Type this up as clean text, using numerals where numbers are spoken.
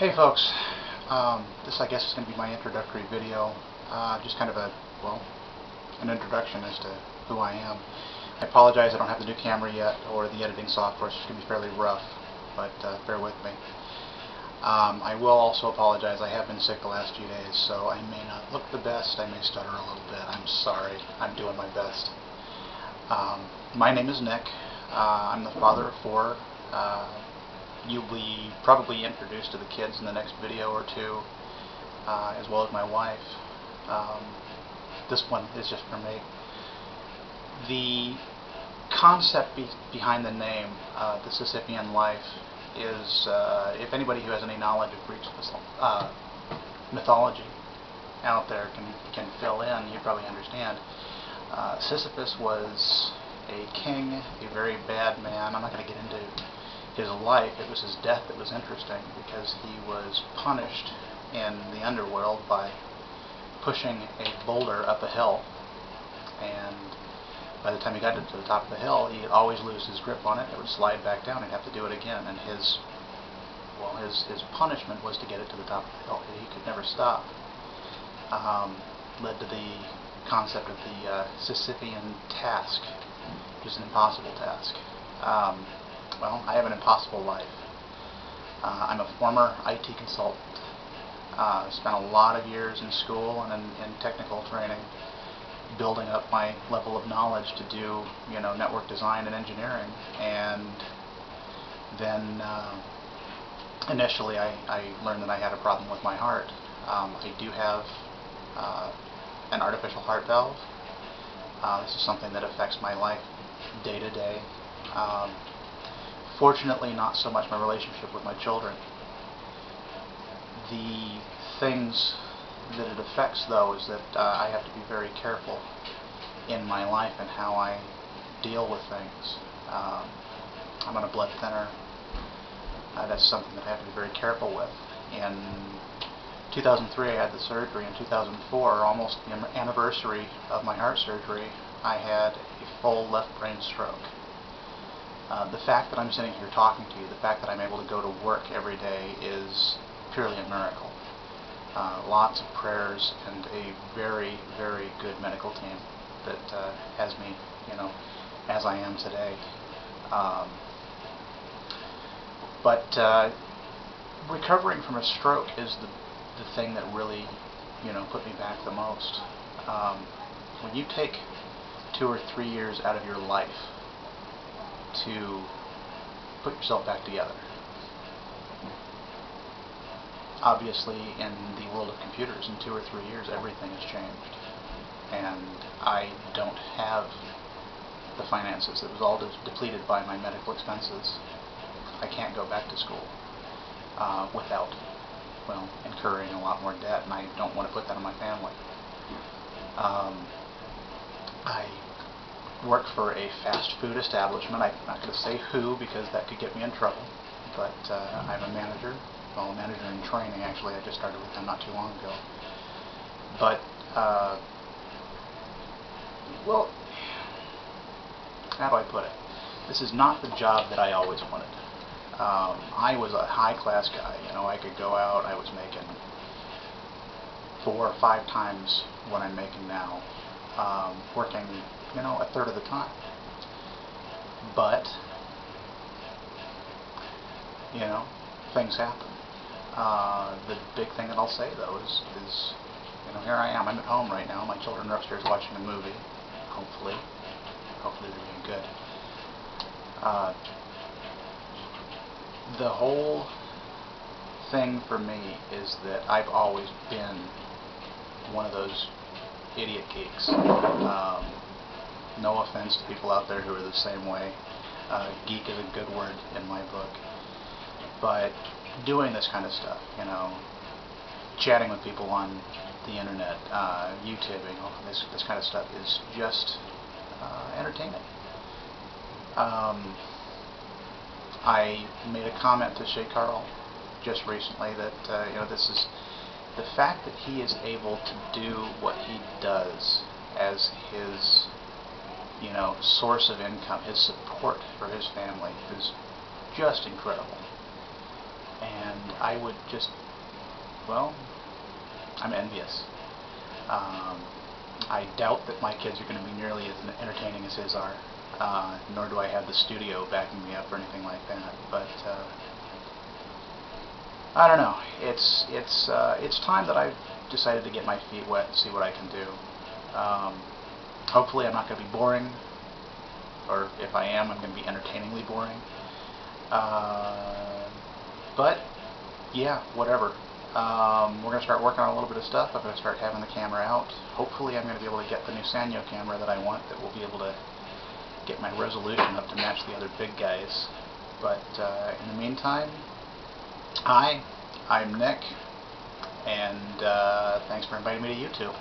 Hey folks, this I guess is going to be my introductory video, just kind of an introduction as to who I am. I apologize I don't have the new camera yet or the editing software, so it's going to be fairly rough, but bear with me. I will also apologize, I have been sick the last few days, so I may not look the best, I may stutter a little bit, I'm sorry, I'm doing my best. My name is Nick, I'm the father of four. You'll be probably introduced to the kids in the next video or two, as well as my wife. This one is just for me. The concept behind the name, the Sisyphean life, is, if anybody who has any knowledge of Greek mythology out there can fill in, you probably understand. Sisyphus was a king, a very bad man. I'm not going to get into his life. It was his death that was interesting, because he was punished in the underworld by pushing a boulder up a hill, and by the time he got to the top of the hill, he'd always lose his grip on it. It would slide back down. He'd have to do it again, and his punishment was to get it to the top of the hill. He could never stop. Led to the concept of the Sisyphean task, which is an impossible task. Well, I have an impossible life. I'm a former IT consultant. Spent a lot of years in school and in technical training, building up my level of knowledge to do, network design and engineering. And then initially I learned that I had a problem with my heart. I do have an artificial heart valve. This is something that affects my life day to day. Fortunately, not so much my relationship with my children. The things that it affects, though, is that I have to be very careful in my life and how I deal with things. I'm on a blood thinner. That's something that I have to be very careful with. In 2003, I had the surgery. In 2004, almost the anniversary of my heart surgery, I had a full left brain stroke. The fact that I'm sitting here talking to you, the fact that I'm able to go to work every day is purely a miracle. Lots of prayers and a very, very good medical team that has me, as I am today. But recovering from a stroke is the thing that really, put me back the most. When you take 2 or 3 years out of your life to put yourself back together. Obviously, in the world of computers, in 2 or 3 years, everything has changed. And I don't have the finances. It was all depleted by my medical expenses. I can't go back to school without, incurring a lot more debt, and I don't want to put that on my family. I work for a fast food establishment. I'm not going to say who, because that could get me in trouble, but I'm a manager, a manager in training actually. I just started with them not too long ago. But, well, how do I put it? This is not the job that I always wanted. I was a high-class guy. I could go out, I was making 4 or 5 times what I'm making now, working a third of the time. But, things happen. The big thing that I'll say, though, is here I am. I'm at home right now. My children are upstairs watching a movie. Hopefully they're doing good. The whole thing for me is that I've always been one of those idiot geeks. No offense to people out there who are the same way. Geek is a good word in my book. But doing this kind of stuff, chatting with people on the internet, YouTubing, all this kind of stuff is just entertaining. I made a comment to Shay Carl just recently that this is the fact that he is able to do what he does as his source of income, his support for his family, is just incredible. And I I would just, well, I'm envious. I doubt that my kids are going to be nearly as entertaining as his are, nor do I have the studio backing me up or anything like that. But I don't know. It's time that I've decided to get my feet wet and see what I can do. Hopefully, I'm not going to be boring, or if I am, I'm going to be entertainingly boring. But yeah, whatever. We're going to start working on a little bit of stuff. I'm going to start having the camera out. Hopefully I'm going to be able to get the new Sanyo camera that I want that will be able to get my resolution up to match the other big guys. But in the meantime, hi, I'm Nick, and thanks for inviting me to YouTube.